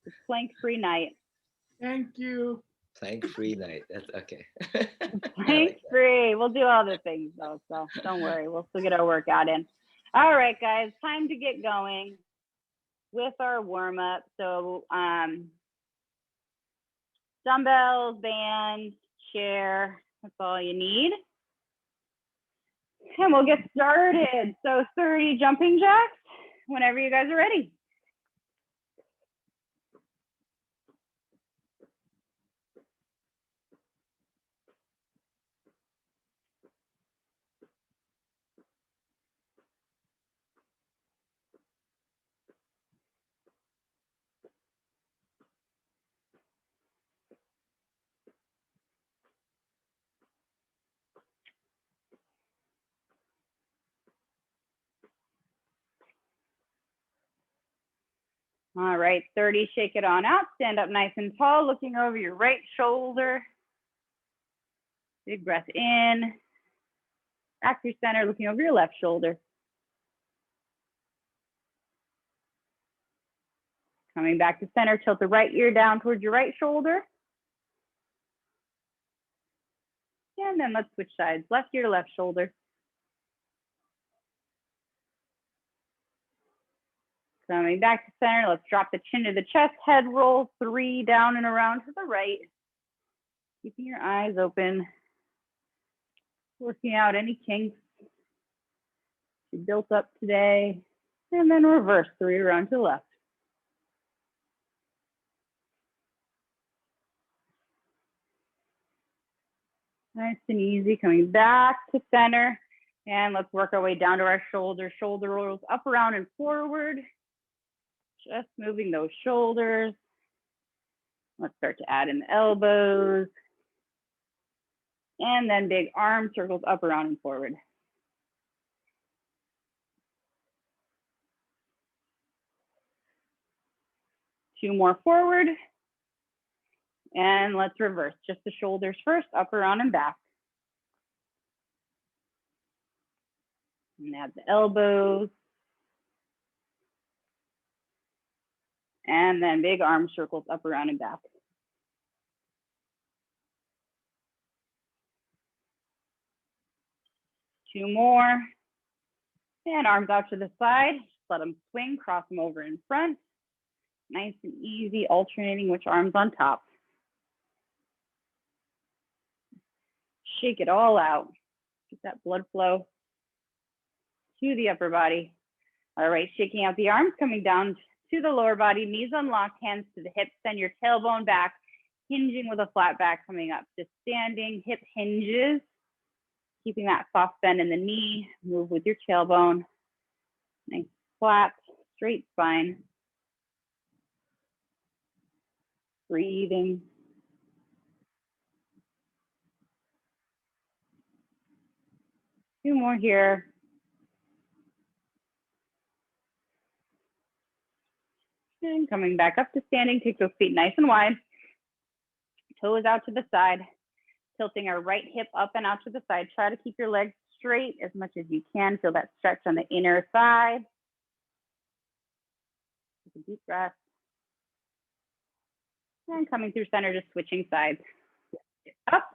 It's plank-free night. Thank you. Plank-free night. That's okay. Plank-free. We'll do all the things though, so don't worry. We'll still get our workout in. All right, guys, time to get going with our warm-up. So dumbbells, band, chair, that's all you need. And we'll get started. So 30 jumping jacks whenever you guys are ready. All right, 30, shake it on out. Stand up nice and tall, looking over your right shoulder. Big breath in. Back to center, looking over your left shoulder. Coming back to center, tilt the right ear down towards your right shoulder. And then let's switch sides, left ear to left shoulder. Coming back to center, let's drop the chin to the chest, head roll, 3 down and around to the right. Keeping your eyes open. Working out any kinks you built up today. And then reverse 3 around to the left. Nice and easy, coming back to center. And let's work our way down to our shoulders. Shoulder rolls up, around, and forward. Just moving those shoulders. Let's start to add in the elbows. And then big arm circles up, around, and forward. Two more forward. And let's reverse, just the shoulders first, up, around, and back. And add the elbows. And then big arm circles up, around, and back. Two more. And arms out to the side. Just let them swing, cross them over in front. Nice and easy, alternating which arm's on top. Shake it all out. Get that blood flow to the upper body. All right, shaking out the arms, coming down to the lower body, knees unlocked, hands to the hips, send your tailbone back, hinging with a flat back coming up to standing, hip hinges, keeping that soft bend in the knee, move with your tailbone, nice flat, straight spine. Breathing. Two more here. And coming back up to standing, take those feet nice and wide. Toes out to the side, tilting our right hip up and out to the side. Try to keep your legs straight as much as you can. Feel that stretch on the inner thigh. Take a deep breath. And coming through center, just switching sides. Up.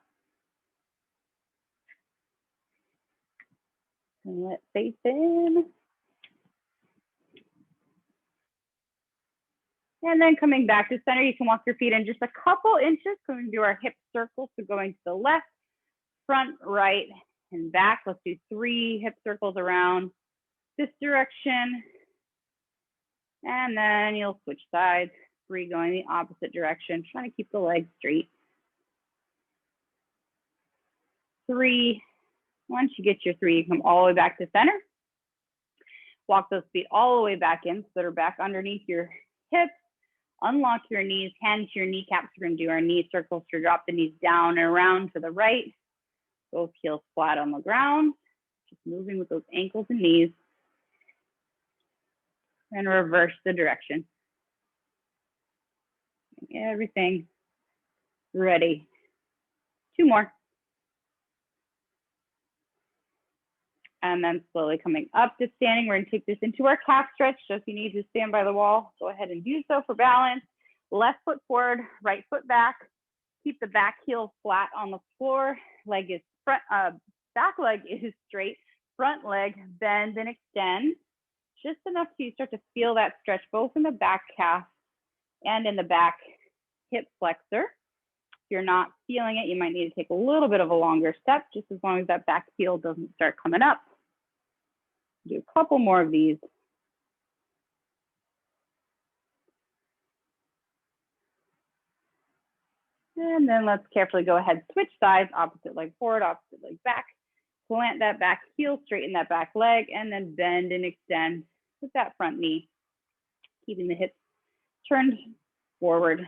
And let face in. And then coming back to center, you can walk your feet in just a couple inches, going to do our hip circles. So going to the left, front, right, and back. Let's do 3 hip circles around this direction. And then you'll switch sides, 3 going the opposite direction, trying to keep the legs straight. 3. Once you get your 3, you come all the way back to center. Walk those feet all the way back in so they're back underneath your hips. Unlock your knees, hands to your kneecaps. We're going to do our knee circles to drop the knees down and around to the right. Both heels flat on the ground. Just moving with those ankles and knees. And reverse the direction. Everything ready. 2 more. And then slowly coming up to standing. We're going to take this into our calf stretch. So if you need to stand by the wall, go ahead and do so for balance. Left foot forward, right foot back. Keep the back heel flat on the floor. Leg is front, back leg is straight. Front leg, bend and extend. Just enough so you start to feel that stretch both in the back calf and in the back hip flexor. If you're not feeling it, you might need to take a little bit of a longer step, just as long as that back heel doesn't start coming up. Do a couple more of these. And then let's carefully go ahead, switch sides, opposite leg forward, opposite leg back. Plant that back heel, straighten that back leg, and then bend and extend with that front knee, keeping the hips turned forward.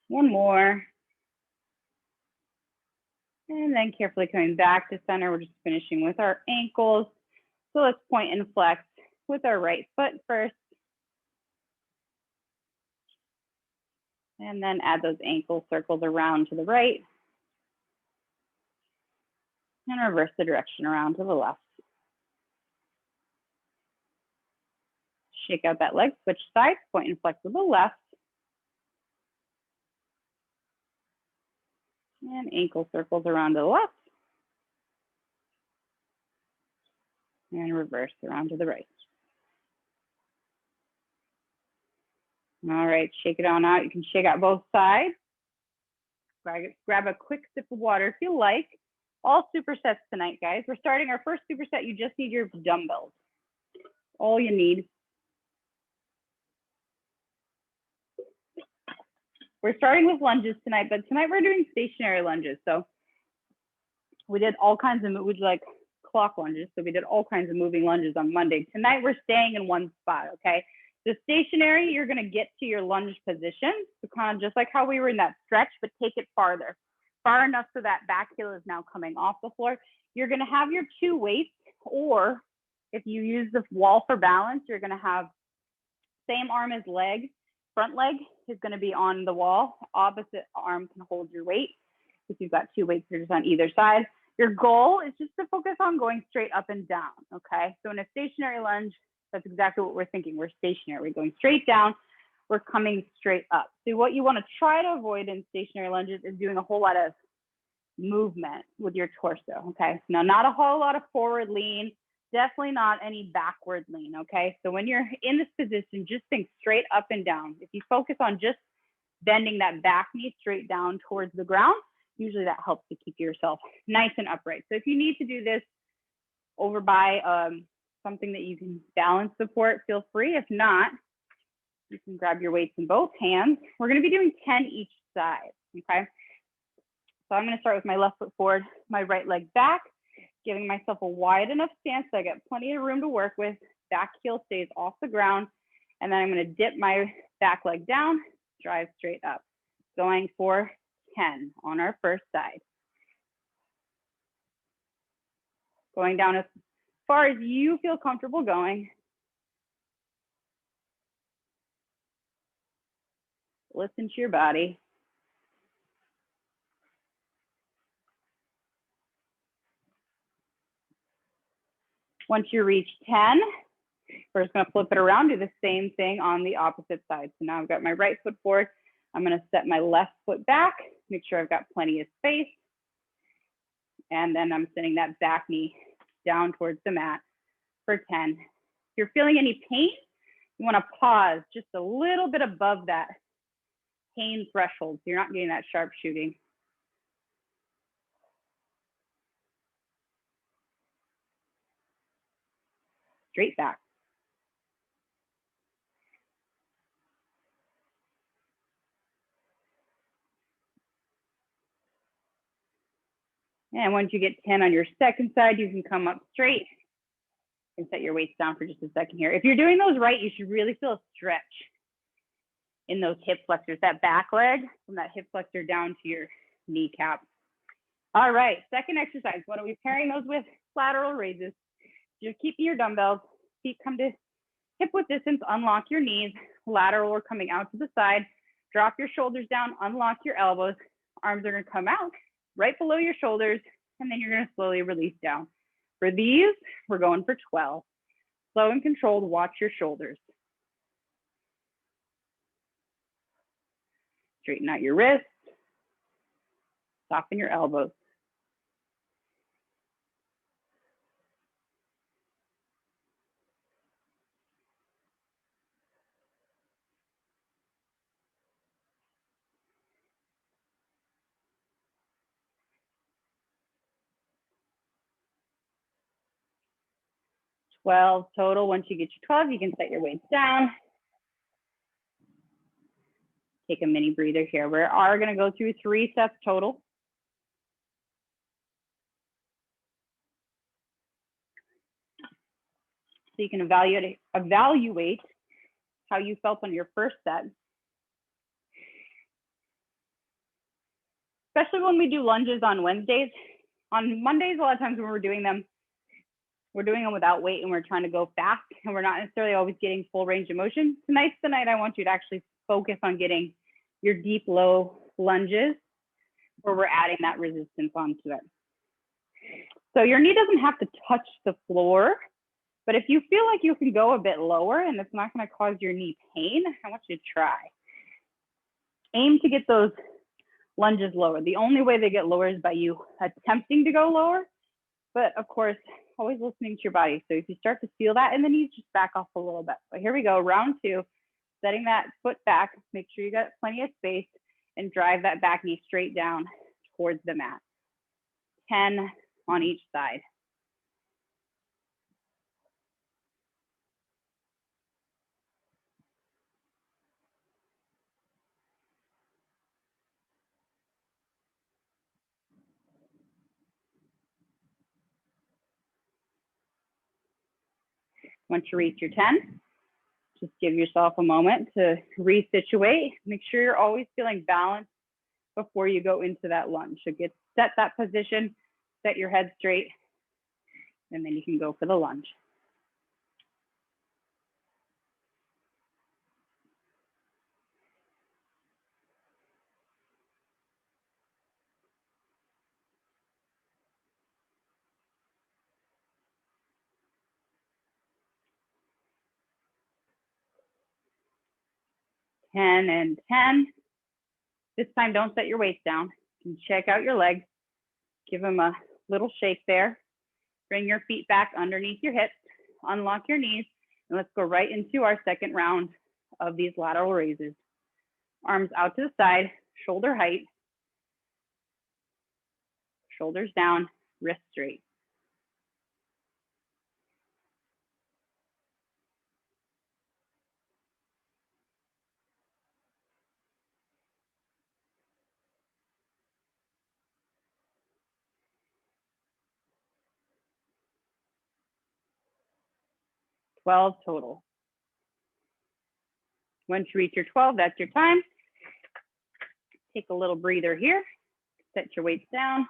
One more. And then carefully coming back to center, we're just finishing with our ankles. So let's point and flex with our right foot first. And then add those ankle circles around to the right. And reverse the direction around to the left. Shake out that leg, switch sides, point and flex with the left. And ankle circles around to the left. And reverse around to the right. All right, shake it on out. You can shake out both sides. Grab a quick sip of water if you like. All supersets tonight, guys. We're starting our first superset. You just need your dumbbells. All you need. We're starting with lunges tonight, but tonight we're doing stationary lunges. So we did all kinds of, we did like clock lunges. So we did all kinds of moving lunges on Monday. Tonight we're staying in one spot, okay? The stationary, you're gonna get to your lunge position. So kind of just like how we were in that stretch, but take it farther. Far enough so that back heel is now coming off the floor. You're gonna have your two weights, or if you use the wall for balance, you're gonna have same arm as leg. Front leg is going to be on the wall. Opposite arm can hold your weight. If you've got two weights, they're just on either side. Your goal is just to focus on going straight up and down, okay? So in a stationary lunge, that's exactly what we're thinking. We're stationary. We're going straight down. We're coming straight up. So what you want to try to avoid in stationary lunges is doing a whole lot of movement with your torso, okay? Now, not a whole lot of forward lean. Definitely not any backward lean, okay? So when you're in this position, just think straight up and down. If you focus on just bending that back knee straight down towards the ground, usually that helps to keep yourself nice and upright. So if you need to do this over by something that you can balance support, feel free. If not, you can grab your weights in both hands. We're gonna be doing 10 each side, okay? So I'm gonna start with my left foot forward, my right leg back, giving myself a wide enough stance so I got plenty of room to work with. Back heel stays off the ground. And then I'm gonna dip my back leg down, drive straight up. Going for 10 on our first side. Going down as far as you feel comfortable going. Listen to your body. Once you reach 10, we're just gonna flip it around, do the same thing on the opposite side. So now I've got my right foot forward. I'm gonna set my left foot back, make sure I've got plenty of space. And then I'm sending that back knee down towards the mat for 10. If you're feeling any pain, you wanna pause just a little bit above that pain threshold so you're not getting that sharp shooting. Straight back. And once you get 10 on your second side, you can come up straight and set your weights down for just a second here. If you're doing those right, you should really feel a stretch in those hip flexors, that back leg from that hip flexor down to your kneecap. All right, second exercise. What are we pairing those with? Lateral raises. You're keeping your dumbbells, feet come to hip width distance, unlock your knees. Lateral, we're coming out to the side. Drop your shoulders down, unlock your elbows. Arms are gonna come out right below your shoulders, and then you're gonna slowly release down. For these, we're going for 12. Slow and controlled, watch your shoulders. Straighten out your wrists, soften your elbows. Twelve total. Once you get your 12, you can set your weights down. Take a mini breather here. We are gonna go through 3 sets total. So you can evaluate how you felt on your first set. Especially when we do lunges on Wednesdays. On Mondays, a lot of times when we're doing them without weight and we're trying to go fast and we're not necessarily always getting full range of motion. Tonight's the night I want you to actually focus on getting your deep, low lunges where we're adding that resistance onto it. So your knee doesn't have to touch the floor, but if you feel like you can go a bit lower and it's not going to cause your knee pain, I want you to try. Aim to get those lunges lower. The only way they get lower is by you attempting to go lower, but of course, always listening to your body. So if you start to feel that in the knees, just back off a little bit. But here we go, round 2, setting that foot back, make sure you got plenty of space and drive that back knee straight down towards the mat. 10 on each side. Once you reach your 10, just give yourself a moment to resituate. Make sure you're always feeling balanced before you go into that lunge. So set that position, set your head straight, and then you can go for the lunge. Ten and 10. This time, don't set your weights down. You can check out your legs. Give them a little shake there. Bring your feet back underneath your hips. Unlock your knees. And let's go right into our second round of these lateral raises. Arms out to the side, shoulder height. Shoulders down, wrists straight. $12 total. Once you reach your 12, that's your time. Take a little breather here. Set your weights down.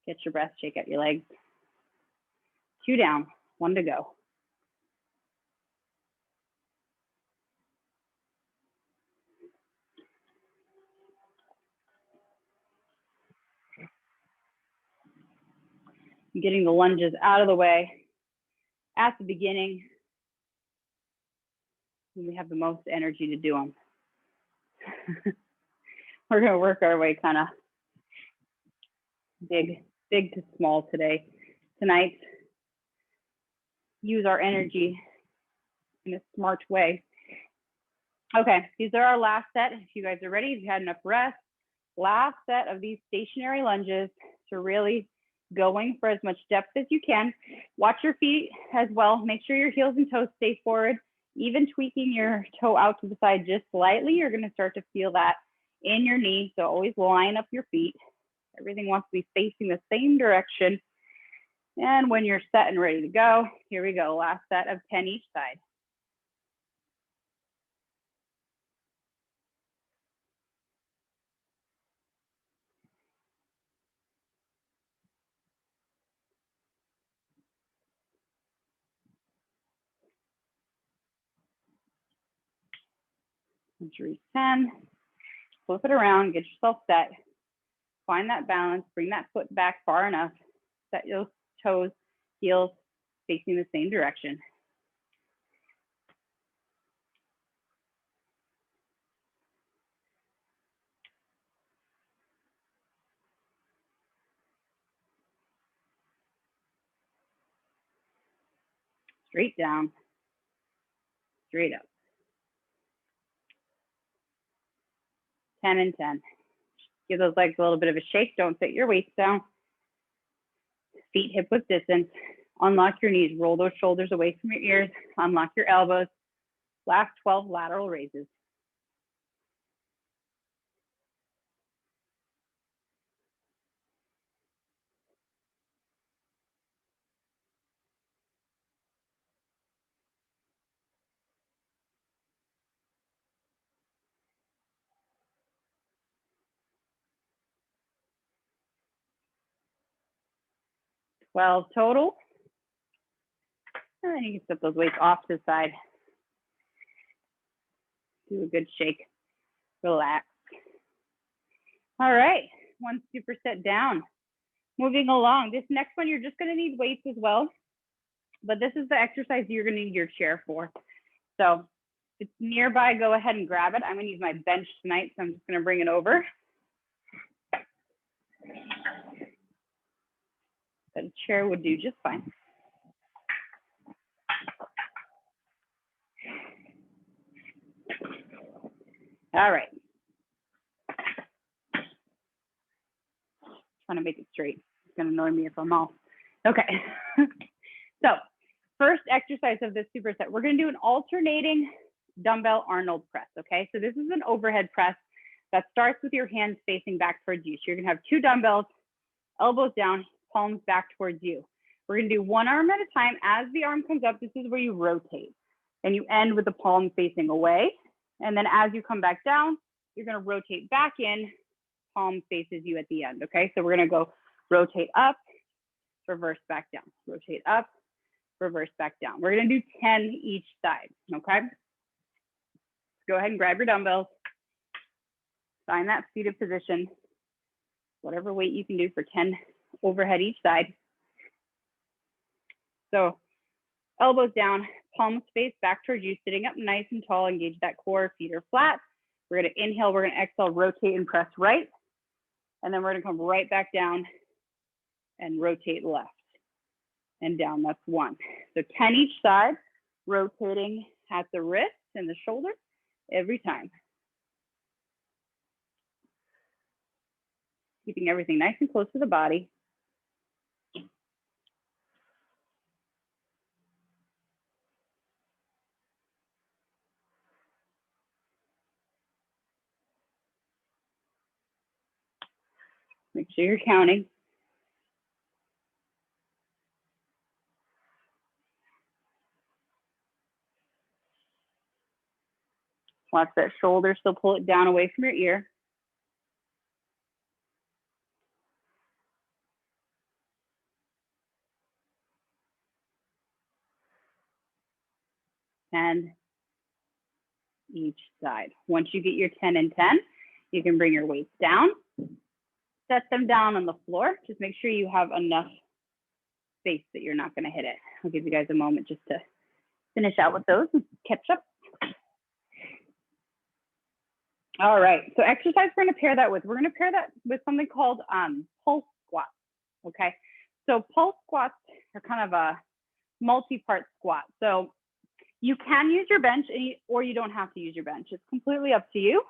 Get your breath, shake out your legs. 2 down, 1 to go. Getting the lunges out of the way at the beginning when we have the most energy to do them. We're gonna work our way kind of big to small tonight. Use our energy in a smart way. Okay, these are our last set. If you guys are ready, if you had enough rest, last set of these stationary lunges to really going for as much depth as you can. Watch your feet as well. Make sure your heels and toes stay forward. Even tweaking your toe out to the side just slightly, you're going to start to feel that in your knee. So always line up your feet. Everything wants to be facing the same direction. And when you're set and ready to go, here we go. Last set of 10 each side. Release 10. Flip it around, get yourself set. Find that balance, bring that foot back far enough. Set your toes, heels facing the same direction. Straight down, straight up. 10 and 10. Give those legs a little bit of a shake. Don't sit your weights down. Feet hip width distance. Unlock your knees. Roll those shoulders away from your ears. Unlock your elbows. Last 12 lateral raises. Twelve total. And you can set those weights off to the side. Do a good shake. Relax. All right, one superset down. Moving along. This next one, you're just going to need weights as well. But this is the exercise you're going to need your chair for. So if it's nearby, go ahead and grab it. I'm going to use my bench tonight, so I'm just going to bring it over. But a chair would do just fine. All right. Trying to make it straight. It's going to annoy me if I'm off. Okay. So first exercise of this superset, we're going to do an alternating dumbbell Arnold press. Okay. So this is an overhead press that starts with your hands facing back towards you. So you're going to have two dumbbells, elbows down, palms back towards you. We're going to do one arm at a time. As the arm comes up, this is where you rotate and you end with the palm facing away. And then as you come back down, you're going to rotate back in, palm faces you at the end. Okay, so we're going to go rotate up, reverse back down, rotate up, reverse back down. We're going to do 10 each side. Okay, go ahead and grab your dumbbells, find that seated position, whatever weight you can do for 10 overhead each side. So elbows down, palms face back towards you, sitting up nice and tall, engage that core, feet are flat. We're going to inhale, we're going to exhale, rotate and press right. And then we're going to come right back down and rotate left and down. That's one. So 10 each side, rotating at the wrist and the shoulder every time. Keeping everything nice and close to the body. Make sure you're counting. Watch that shoulder, still pull it down away from your ear. And each side. Once you get your 10 and 10, you can bring your weights down, set them down on the floor. Just make sure you have enough space that you're not going to hit it. I'll give you guys a moment just to finish out with those and catch up. All right, so exercise we're going to pair that with. We're going to pair that with something called pulse squats. Okay, so pulse squats are kind of a multi-part squat. So you can use your bench or you don't have to use your bench. It's completely up to you.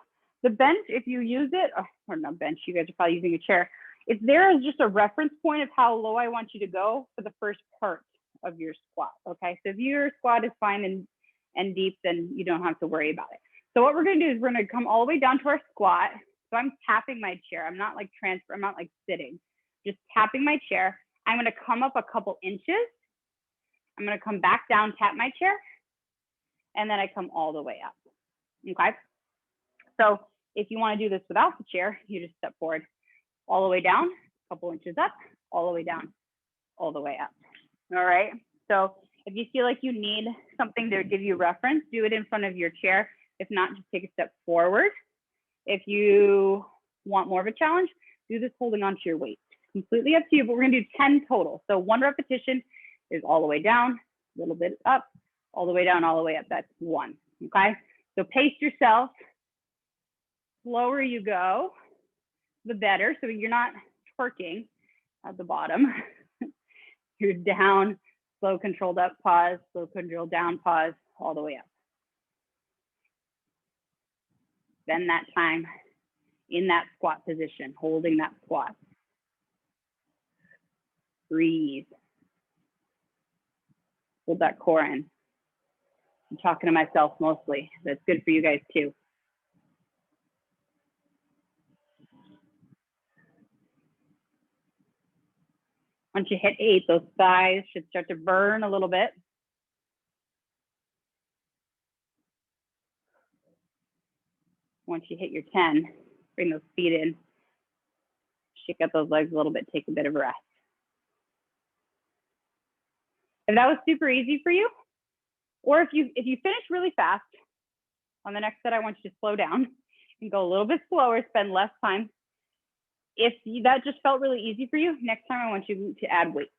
The bench, if you use it, or not bench, you guys are probably using a chair. It's there as just a reference point of how low I want you to go for the first part of your squat. Okay, so if your squat is fine and deep, then you don't have to worry about it. So what we're going to do is we're going to come all the way down to our squat. So I'm tapping my chair. I'm not like I'm not like sitting, just tapping my chair. I'm going to come up a couple inches. I'm going to come back down, tap my chair, and then I come all the way up. Okay. So if you want to do this without the chair, you just step forward all the way down, a couple inches up, all the way down, all the way up. All right. So if you feel like you need something to give you reference, do it in front of your chair. If not, just take a step forward. If you want more of a challenge, do this holding onto your weight. Completely up to you, but we're gonna do 10 total. So 1 repetition is all the way down, a little bit up, all the way down, all the way up. That's 1, okay? So pace yourself. Slower you go, the better. So you're not twerking at the bottom. You're down, slow, controlled up, pause, slow, controlled down, pause, all the way up. Spend that time in that squat position, holding that squat. Breathe. Hold that core in. I'm talking to myself mostly. That's good for you guys too. Once you hit 8, those thighs should start to burn a little bit. Once you hit your 10, bring those feet in. Shake out those legs a little bit, take a bit of a rest. If that was super easy for you, or if you finish really fast, on the next set, I want you to slow down and go a little bit slower, spend less time. If that just felt really easy for you, next time I want you to add weight.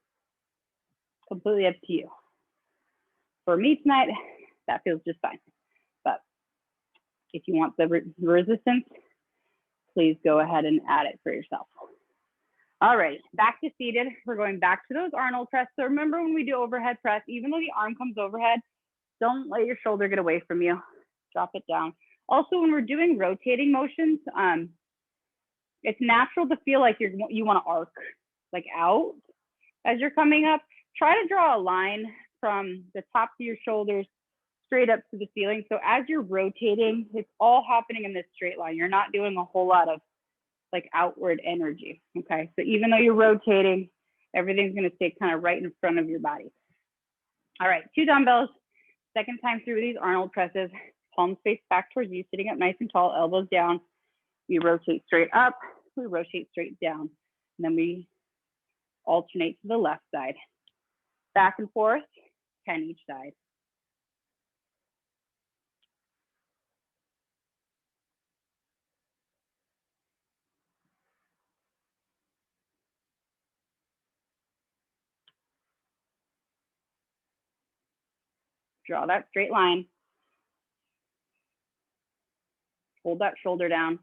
Completely up to you. For me tonight, that feels just fine. But if you want the resistance, please go ahead and add it for yourself. All right, back to seated. We're going back to those Arnold press. So remember when we do overhead press, even though the arm comes overhead, don't let your shoulder get away from you. Drop it down. Also, when we're doing rotating motions, it's natural to feel like you want to arc like out as you're coming up. Try to draw a line from the top of your shoulders straight up to the ceiling. So as you're rotating, it's all happening in this straight line. You're not doing a whole lot of like outward energy, okay? So even though you're rotating, everything's gonna stay kind of right in front of your body. All right, 2 dumbbells. Second time through these Arnold presses, palms face back towards you, sitting up nice and tall, elbows down. We rotate straight up, we rotate straight down. And then we alternate to the left side. Back and forth, 10 each side. Draw that straight line. Hold that shoulder down.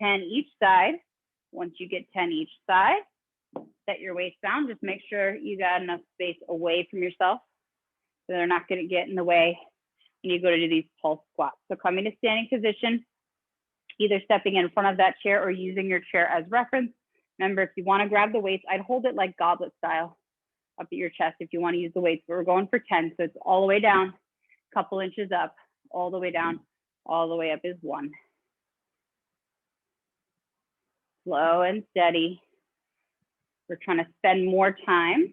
Each side. Once you get 10 each side, set your waist down. Just make sure you got enough space away from yourself so they're not going to get in the way when you go to do these pulse squats. So coming to standing position, either stepping in front of that chair or using your chair as reference. Remember, if you want to grab the weights, I'd hold it like goblet style up at your chest if you want to use the weights, but we're going for 10. So it's all the way down, couple inches up, all the way down, all the way up is 1. Slow and steady. We're trying to spend more time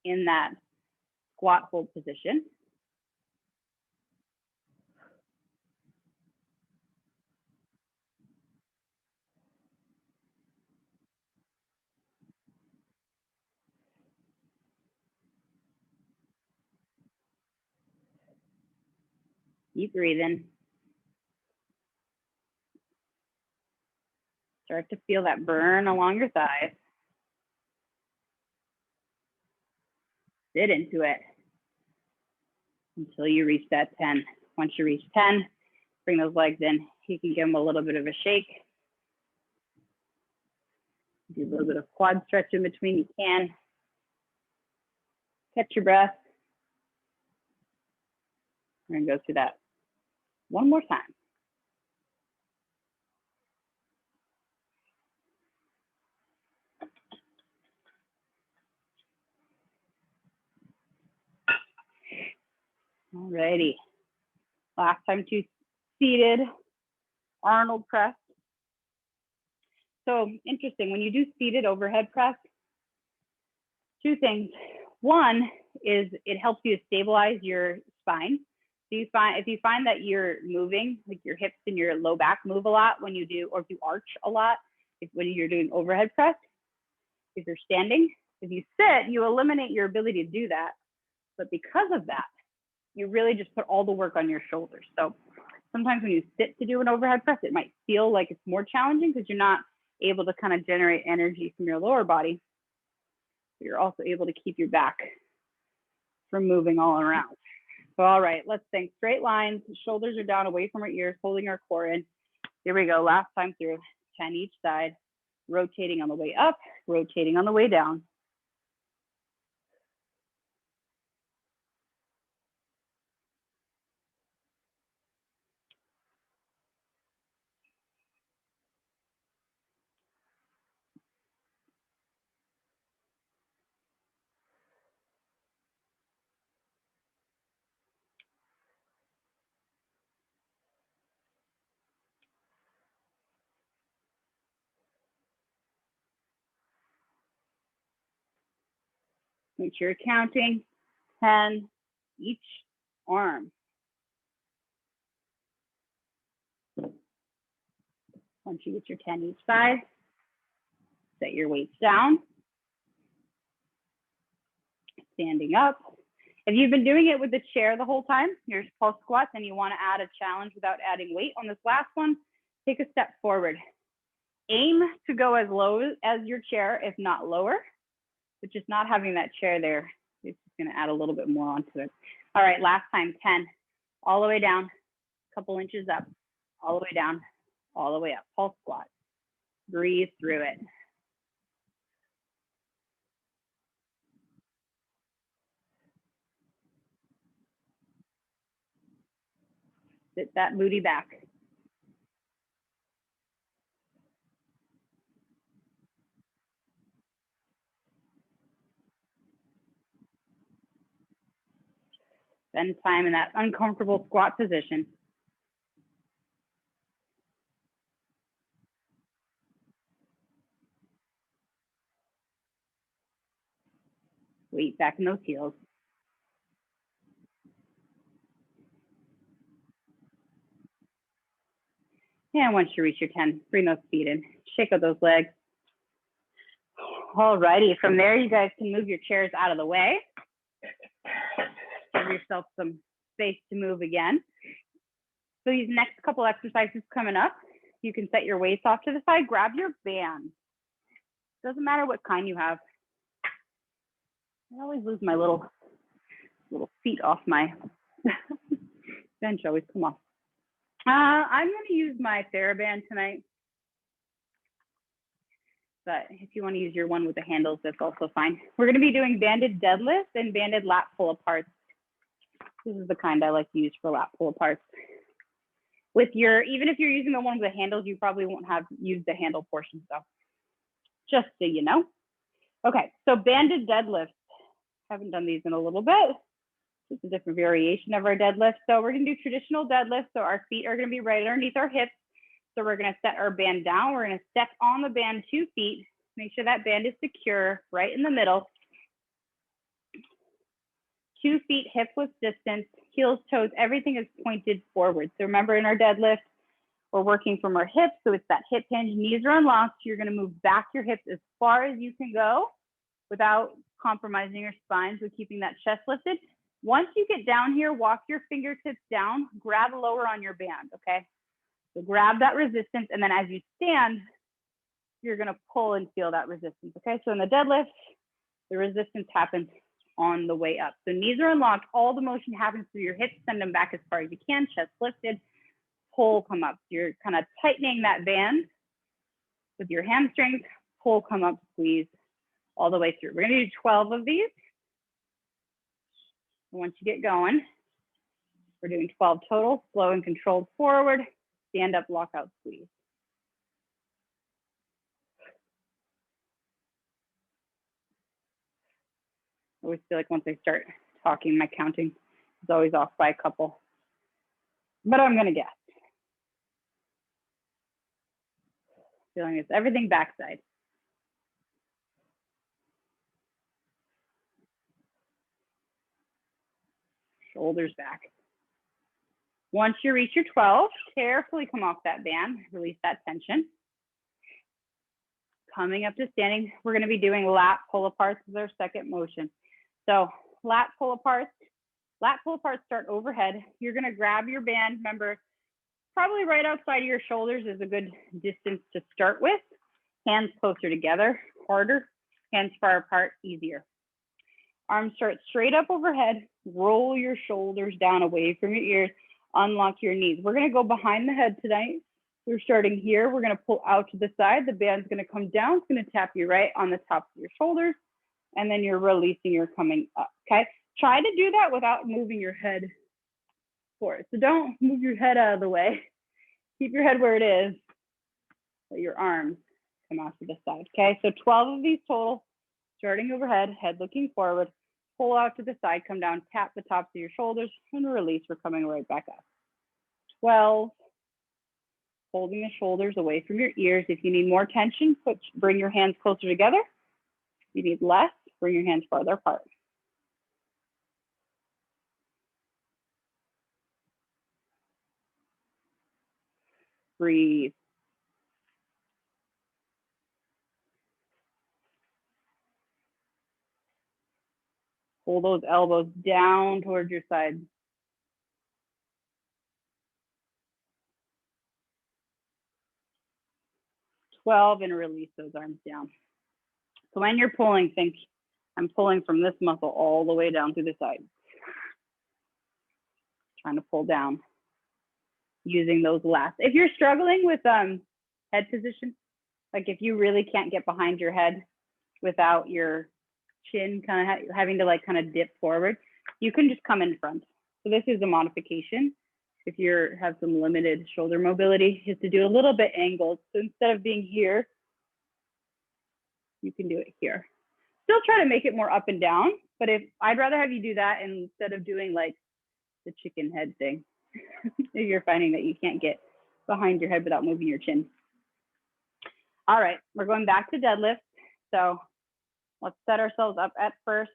in that squat hold position. Keep breathing. Start to feel that burn along your thighs. Sit into it until you reach that 10. Once you reach 10, bring those legs in. You can give them a little bit of a shake. Do a little bit of quad stretch in between, you can. Catch your breath. We're gonna go through that one more time. Alrighty. Last time to seated Arnold press. So interesting, when you do seated overhead press, 2 things. One is it helps you to stabilize your spine. So if you find that you're moving, like your hips and your low back move a lot when you do, or if you arch a lot, when you're doing overhead press, if you're standing, if you sit, you eliminate your ability to do that. But because of that, you really just put all the work on your shoulders. So sometimes when you sit to do an overhead press, it might feel like it's more challenging because you're not able to kind of generate energy from your lower body. But you're also able to keep your back from moving all around. So, all right, let's think straight lines. Shoulders are down away from our ears, holding our core in. Here we go. Last time through, 10 each side, rotating on the way up, rotating on the way down. Make sure you're counting 10 each arm. Once you get your 10 each side, set your weights down. Standing up. If you've been doing it with the chair the whole time, your pulse squats, and you want to add a challenge without adding weight on this last one, take a step forward. Aim to go as low as your chair, if not lower, but just not having that chair there, it's just going to add a little bit more onto it. All right, last time, 10, all the way down, a couple inches up, all the way down, all the way up, pulse squat. Breathe through it. Sit that booty back. Spend time in that uncomfortable squat position. Weight back in those heels. And once you reach your 10, bring those feet in, shake out those legs. All righty, from there, you guys can move your chairs out of the way. Give yourself some space to move again. So these next couple exercises coming up, you can set your weights off to the side, grab your band. Doesn't matter what kind you have. I always lose my little feet off my bench, always come off. I'm gonna use my TheraBand tonight. But if you want to use your one with the handles, that's also fine. We're going to be doing banded deadlifts and banded lat pull-aparts. This is the kind I like to use for lat pull-aparts. With your, even if you're using the one with the handles, you probably won't have used the handle portion. So just so you know. Okay, so banded deadlifts. Haven't done these in a little bit. Just a different variation of our deadlift. So we're going to do traditional deadlifts. So our feet are going to be right underneath our hips. So we're going to set our band down. We're going to step on the band 2 feet. Make sure that band is secure right in the middle. 2 feet hip width distance, heels, toes, everything is pointed forward. So remember in our deadlift, we're working from our hips. So it's that hip hinge, knees are unlocked. You're going to move back your hips as far as you can go without compromising your spine. So keeping that chest lifted. Once you get down here, walk your fingertips down, grab lower on your band, okay? So grab that resistance, and then as you stand, you're gonna pull and feel that resistance, okay? So in the deadlift, the resistance happens on the way up. So knees are unlocked, all the motion happens through your hips, send them back as far as you can, chest lifted, pull, come up. You're kind of tightening that band with your hamstrings, pull, come up, squeeze all the way through. We're gonna do 12 of these. Once you get going, we're doing 12 total, slow and controlled forward, stand up, lock out, squeeze. I always feel like once I start talking, my counting is always off by a couple, but I'm gonna guess. Feeling it's everything backside. shoulders back. Once you reach your 12, carefully come off that band, release that tension. Coming up to standing, we're going to be doing lat pull-aparts as our second motion. So lat pull-aparts start overhead. You're going to grab your band. Remember, probably right outside of your shoulders is a good distance to start with. Hands closer together, harder. Hands far apart, easier. Arms start straight up overhead. Roll your shoulders down away from your ears. Unlock your knees. We're going to go behind the head tonight. We're starting here. We're going to pull out to the side. The band's going to come down. It's going to tap you right on the top of your shoulders. And then you're releasing, you're coming up, okay? Try to do that without moving your head forward. So don't move your head out of the way. Keep your head where it is. Let your arms come out to the side, okay? So 12 of these total, starting overhead, head looking forward, pull out to the side, come down, tap the tops of your shoulders, and release. We're coming right back up. 12. Holding the shoulders away from your ears. If you need more tension, bring your hands closer together. If you need less, bring your hands farther apart. Breathe. Pull those elbows down towards your side. And release those arms down. So when you're pulling, think I'm pulling from this muscle all the way down through the side. Trying to pull down using those lats. If you're struggling with head position, like if you really can't get behind your head without your chin kind of having to like kind of dip forward, you can just come in front. So this is a modification. If you have some limited shoulder mobility, is to do a little bit angled. So instead of being here, you can do it here. Still try to make it more up and down, but if I'd rather have you do that instead of doing like the chicken head thing. If you're finding that you can't get behind your head without moving your chin. All right, we're going back to deadlift. So let's set ourselves up at first.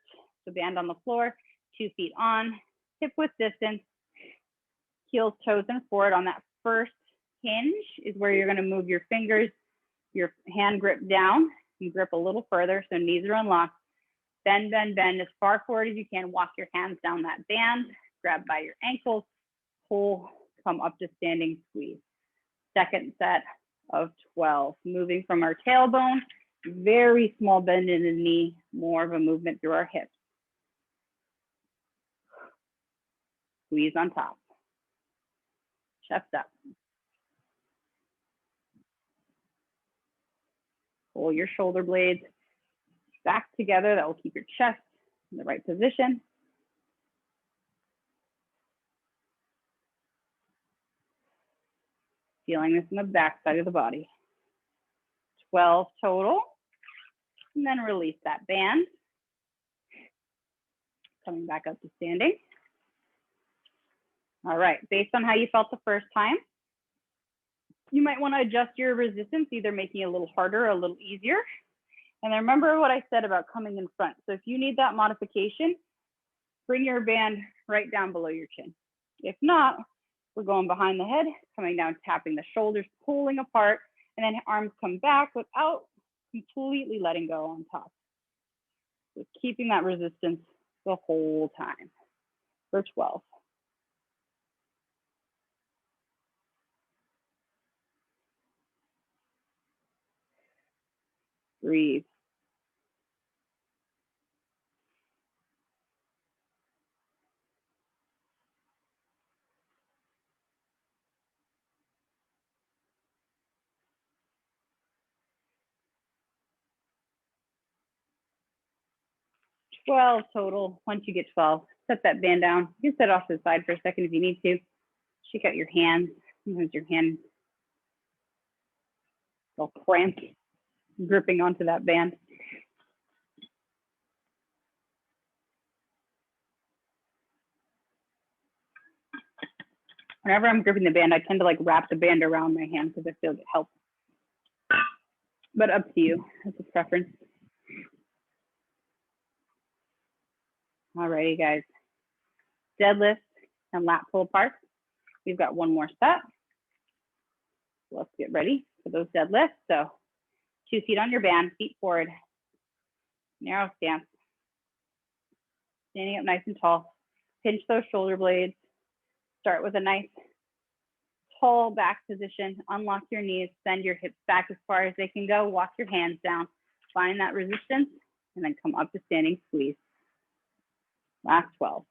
So band on the floor, 2 feet on, hip width distance, heels, toes, and forward. On that first hinge is where you're going to move your fingers, your hand grip down. You grip a little further, so knees are unlocked. Bend, bend, bend as far forward as you can. Walk your hands down that band. Grab by your ankles. Pull, come up to standing squeeze. Second set of 12. Moving from our tailbone, very small bend in the knee, more of a movement through our hips. Squeeze on top. Chest up. Pull your shoulder blades back together. That will keep your chest in the right position. Feeling this in the back side of the body. 12 total. And then release that band. Coming back up to standing. All right, based on how you felt the first time, you might want to adjust your resistance, either making it a little harder or a little easier. And then remember what I said about coming in front. So if you need that modification, bring your band right down below your chin. If not, we're going behind the head, coming down, tapping the shoulders, pulling apart, and then arms come back without completely letting go on top. So keeping that resistance the whole time for 12. Breathe. $12 total. Once you get 12, set that band down. You can set it off to the side for a second if you need to. Shake out your hands. Sometimes your hand will cramp, gripping onto that band. Whenever I'm gripping the band, I tend to like wrap the band around my hand because I feel it helps. But up to you, that's a preference. All righty, guys. deadlift and lat pull apart. We've got one more set. Let's get ready for those deadlifts. So 2 feet on your band, feet forward, narrow stance. Standing up nice and tall. Pinch those shoulder blades. Start with a nice tall back position. Unlock your knees, send your hips back as far as they can go. Walk your hands down. Find that resistance, and then come up to standing squeeze. Last 12.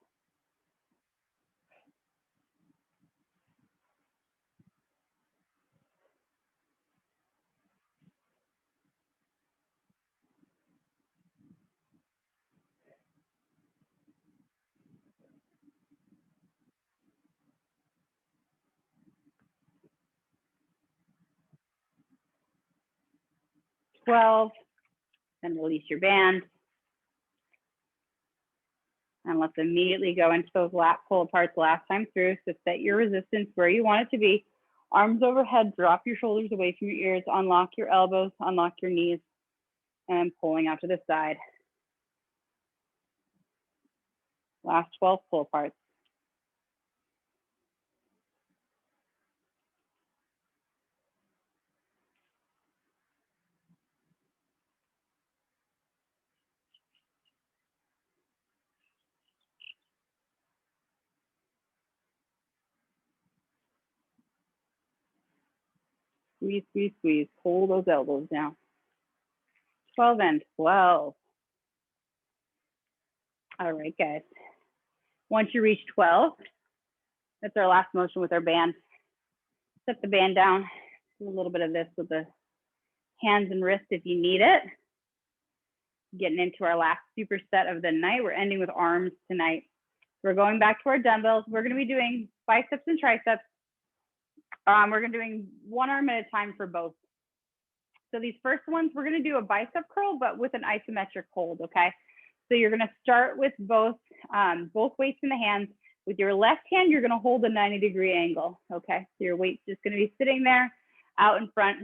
Then release your band. And let's immediately go into those lat pull aparts last time through. So set your resistance where you want it to be. Arms overhead, drop your shoulders away from your ears, unlock your elbows, unlock your knees, and pulling out to the side. Last 12 pull aparts. Squeeze, squeeze, squeeze. Pull those elbows down. 12 and 12. All right, guys. Once you reach 12, that's our last motion with our band. Set the band down. Do a little bit of this with the hands and wrists if you need it. Getting into our last superset of the night. We're ending with arms tonight. We're going back to our dumbbells. We're going to be doing biceps and triceps. We're going to be doing one arm at a time for both. So these first ones, we're going to do a bicep curl, but with an isometric hold, okay? So you're going to start with both weights in the hands. With your left hand, you're going to hold a 90-degree angle, okay? So your weight's just going to be sitting there out in front.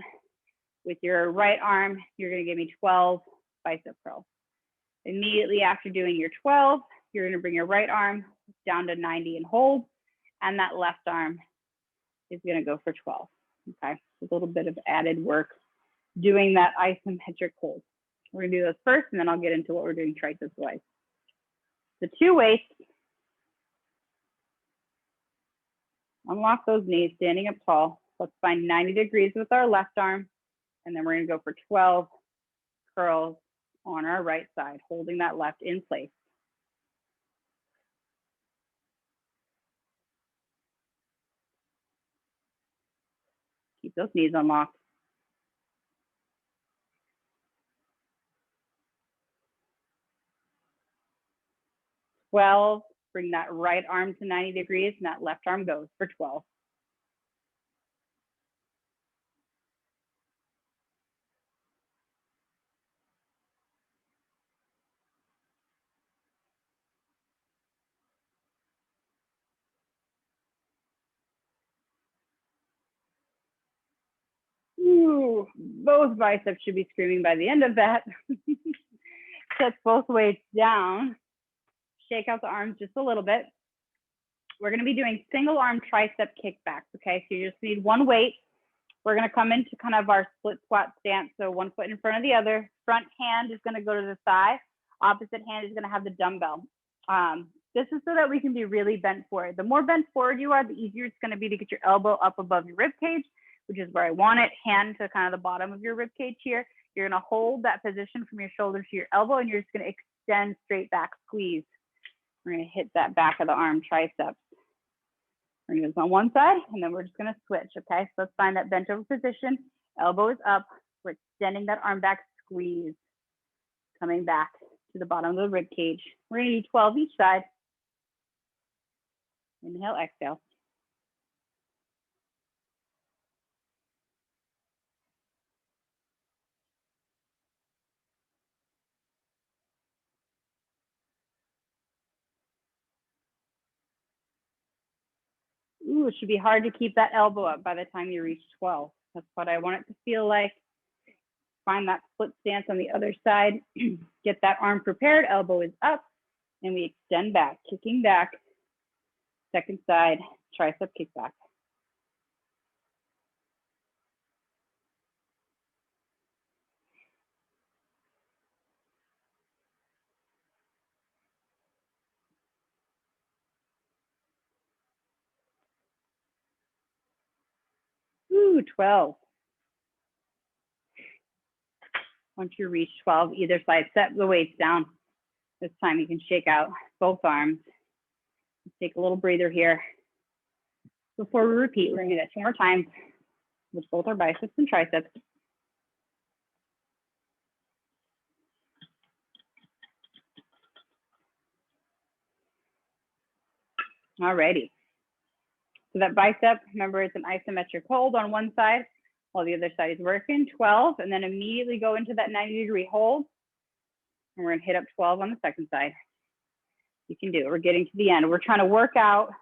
With your right arm, you're going to give me 12 bicep curls. Immediately after doing your 12, you're going to bring your right arm down to 90 and hold, and that left arm is going to go for 12, okay? A little bit of added work doing that isometric hold. We're going to do those first, and then I'll get into what we're doing triceps-wise. The 2 weights. Unlock those knees, standing up tall. Let's find 90 degrees with our left arm, and then we're going to go for 12 curls on our right side, holding that left in place. Keep those knees unlocked. 12, bring that right arm to 90 degrees, and that left arm goes for 12. Ooh, both biceps should be screaming by the end of that. Set both weights down. Shake out the arms just a little bit. We're going to be doing single arm tricep kickbacks, okay? So you just need one weight. We're going to come into kind of our split squat stance. So one foot in front of the other. Front hand is going to go to the thigh. Opposite hand is going to have the dumbbell. This is so that we can be really bent forward. The more bent forward you are, the easier it's going to be to get your elbow up above your rib cage, which is where I want it. Hand to kind of the bottom of your rib cage here. You're going to hold that position from your shoulder to your elbow, and you're just going to extend straight back, squeeze. We're going to hit that back of the arm triceps. We're going to do this on one side, and then we're just going to switch, okay? So let's find that bent over position. Elbow is up. We're extending that arm back, squeeze. Coming back to the bottom of the rib cage. We're going to do 12 each side. Inhale, exhale. Ooh, it should be hard to keep that elbow up by the time you reach 12. That's what I want it to feel like. Find that split stance on the other side. Get that arm prepared, elbow is up, and we extend back, kicking back, Second side, tricep kickback. Ooh, 12. Once you reach 12, either side, set the weights down. This time you can shake out both arms. Take a little breather here. Before we repeat, we're gonna do that 2 more times with both our biceps and triceps. Alrighty. So that bicep, remember it's an isometric hold on one side while the other side is working, 12, and then immediately go into that 90-degree hold. And we're gonna hit up 12 on the second side. You can do it, we're getting to the end. We're trying to work out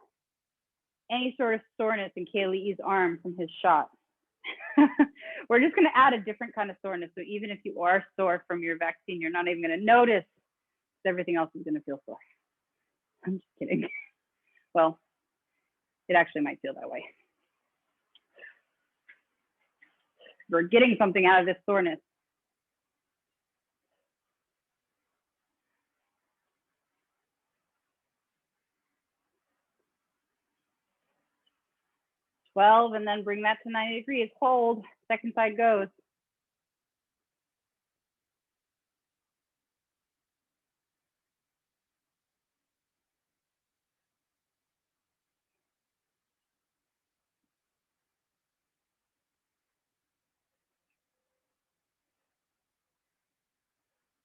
any sort of soreness in Kaylee's arm from his shot. We're just gonna add a different kind of soreness. So even if you are sore from your vaccine, you're not even gonna notice. Everything else is gonna feel sore. I'm just kidding. Well, it actually might feel that way. We're getting something out of this soreness. Twelve, and then bring that to 90 degrees. Hold. Second side goes.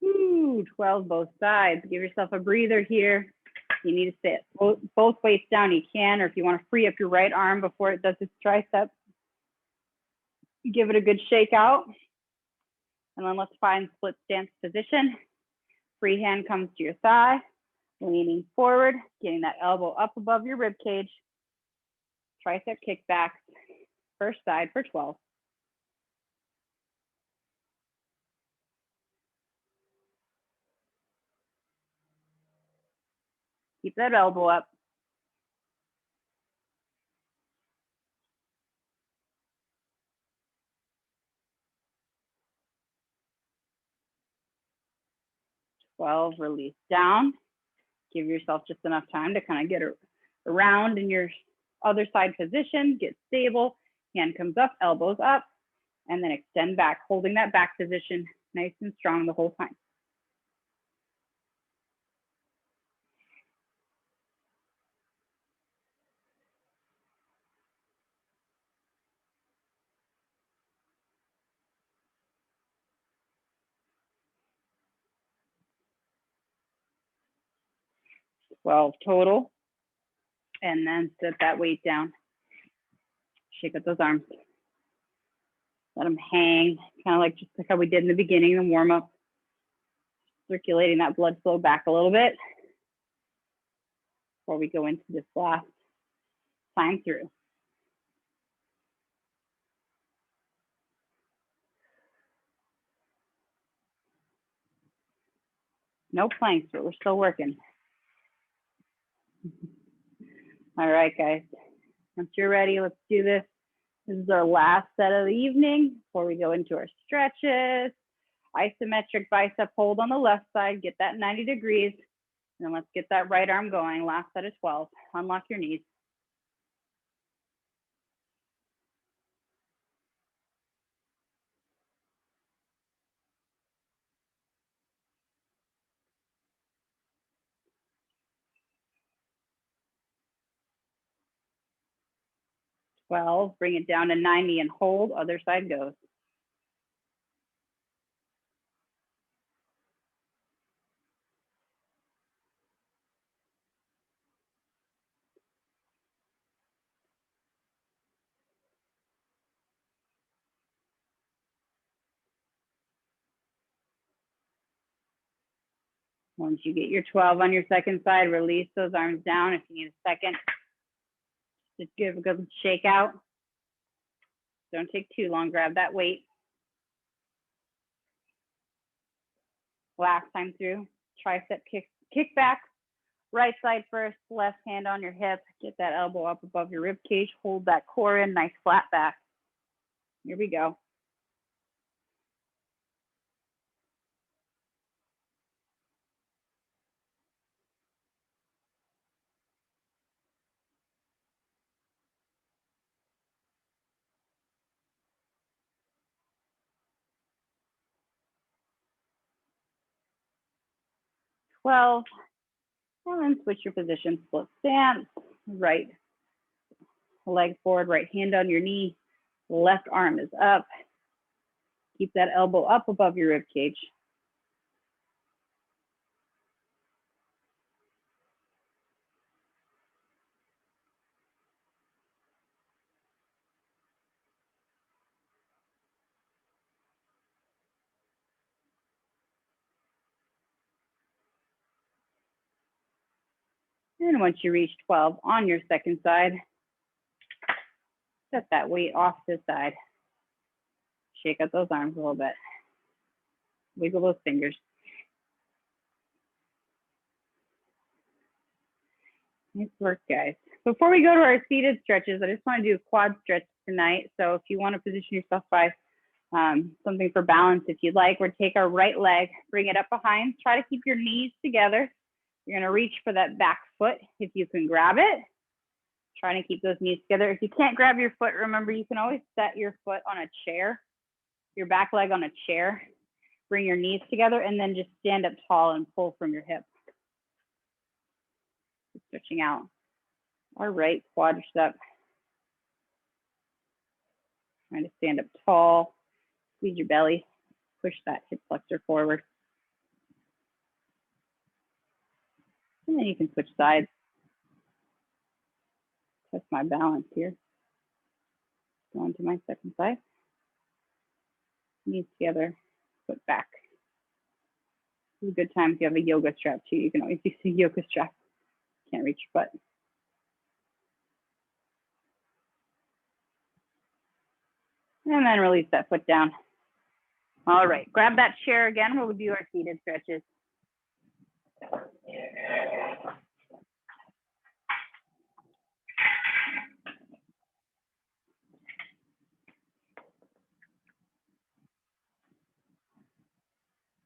Ooh, 12 both sides. Give yourself a breather here. You need to sit both weights down. You can, or if you want to free up your right arm before it does its tricep, give it a good shake out. And then let's find split stance position. Free hand comes to your thigh, leaning forward, getting that elbow up above your rib cage. Tricep kickback, first side for 12. Keep that elbow up. Release down. Give yourself just enough time to kind of get around in your other side position, get stable. Hand comes up, elbows up, and then extend back, holding that back position nice and strong the whole time. Total. And then set that weight down. Shake out those arms. Let them hang, kind of like just like how we did in the beginning, the warm up. Circulating that blood flow back a little bit before we go into this last time through. No planks, but we're still working. All right, guys. Once you're ready, let's do this. This is our last set of the evening before we go into our stretches. Isometric bicep hold on the left side, get that 90 degrees. And then let's get that right arm going. Last set of 12. Unlock your knees. Bring it down to 90 and hold. Other side goes. Once you get your 12 on your second side, release those arms down. If you need a second, just give a good shake out. Don't take too long, grab that weight. Last time through, tricep kick back, Right side first, left hand on your hip. Get that elbow up above your rib cage. Hold that core in, nice flat back. Here we go. Well, and then switch your position, split stance, right leg forward, right hand on your knee, left arm is up. Keep that elbow up above your rib cage. And once you reach 12 on your second side, set that weight off to the side. Shake out those arms a little bit. Wiggle those fingers. Nice work, guys. Before we go to our seated stretches, I just want to do a quad stretch tonight. So if you want to position yourself by something for balance, if you'd like, we'll take our right leg, bring it up behind, try to keep your knees together. You're going to reach for that back foot if you can grab it. Trying to keep those knees together. If you can't grab your foot, remember you can always set your foot on a chair, your back leg on a chair. Bring your knees together and then just stand up tall and pull from your hip. Stretching out. All right, quadricep. Trying to stand up tall. Squeeze your belly. Push that hip flexor forward. And then you can switch sides. Test my balance here. Go on to my second side. Knees together, foot back. This is a good time if you have a yoga strap too. You can always use a yoga strap. Can't reach your butt. And then release that foot down. All right, grab that chair again. We'll do our seated stretches.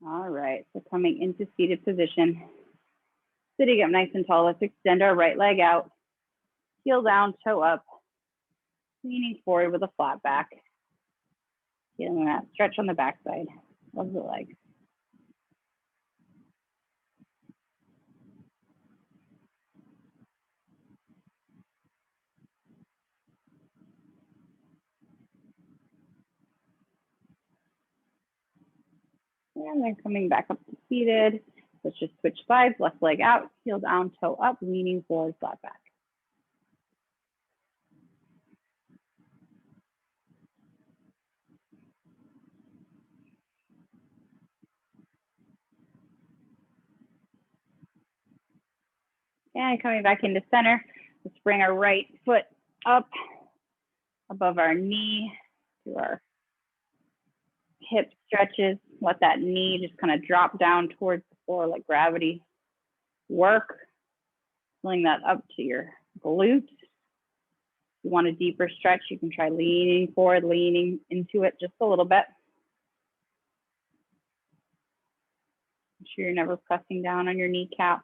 All right, so coming into seated position, sitting up nice and tall, let's extend our right leg out, heel down, toe up, leaning forward with a flat back. Feeling that stretch on the backside of the leg. And then coming back up to seated. Let's just switch sides, left leg out, heel down, toe up, leaning forward, flat back. And coming back into center, let's bring our right foot up above our knee, do our hip stretches. Let that knee just kind of drop down towards the floor like gravity work. Pulling that up to your glutes. If you want a deeper stretch, you can try leaning forward, leaning into it just a little bit. Make sure you're never pressing down on your kneecap.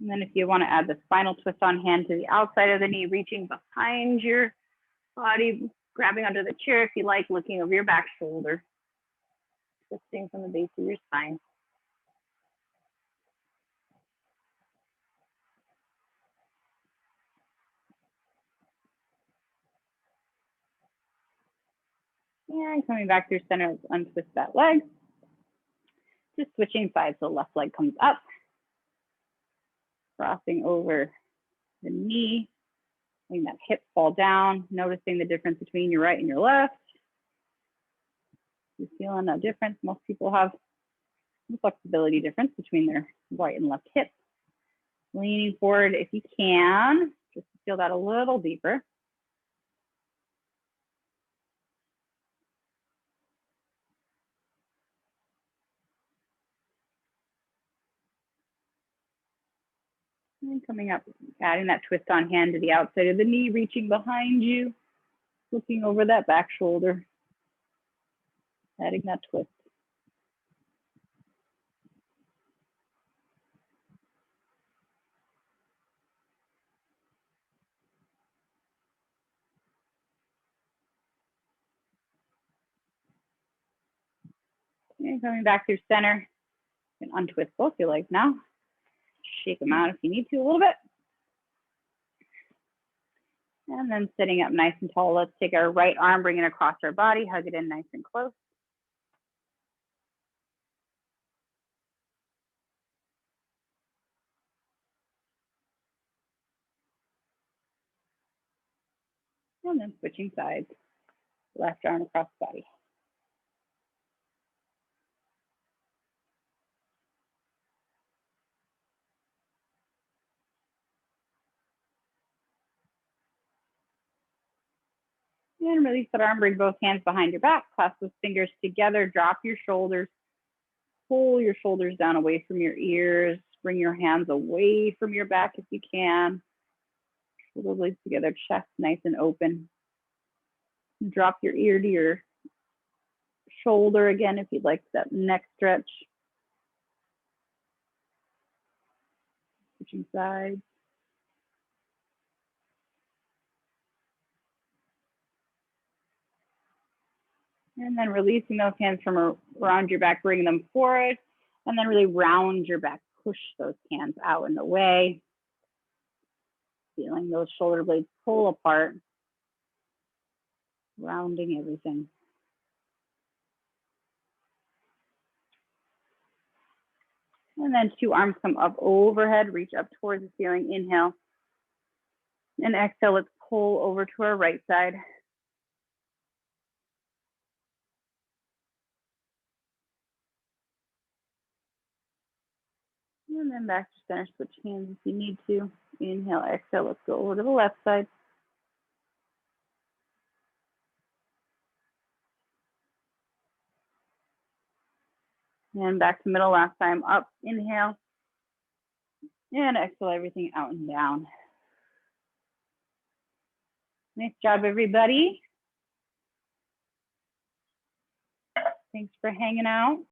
And then if you want to add the spinal twist on hand to the outside of the knee, reaching behind your body, grabbing under the chair if you like, looking over your back shoulder, twisting from the base of your spine. And coming back through center, let's untwist that leg. Just switching sides, so the left leg comes up, crossing over the knee, letting that hip fall down, noticing the difference between your right and your left. You're feeling a difference. Most people have some flexibility difference between their right and left hip. Leaning forward if you can, just to feel that a little deeper. And coming up, adding that twist on hand to the outside of the knee, reaching behind you, looking over that back shoulder, adding that twist. And coming back through center, you can untwist both your legs now. Shake them out if you need to a little bit. And then sitting up nice and tall, let's take our right arm, bring it across our body, hug it in nice and close. And then switching sides, left arm across the body. And release that arm, bring both hands behind your back, clasp those fingers together, drop your shoulders, pull your shoulders down away from your ears, bring your hands away from your back if you can. Shoulder blades together, chest nice and open. Drop your ear to your shoulder again if you'd like that neck stretch. Switching sides. And then releasing those hands from around your back, bring them forward, and then really round your back. Push those hands out in the way. Feeling those shoulder blades pull apart. Rounding everything. And then two arms come up overhead, reach up towards the ceiling, inhale. And exhale, let's pull over to our right side. And then back to center, switch hands if you need to. Inhale, exhale, let's go over to the left side. And back to middle last time, up, inhale. And exhale everything out and down. Nice job, everybody. Thanks for hanging out.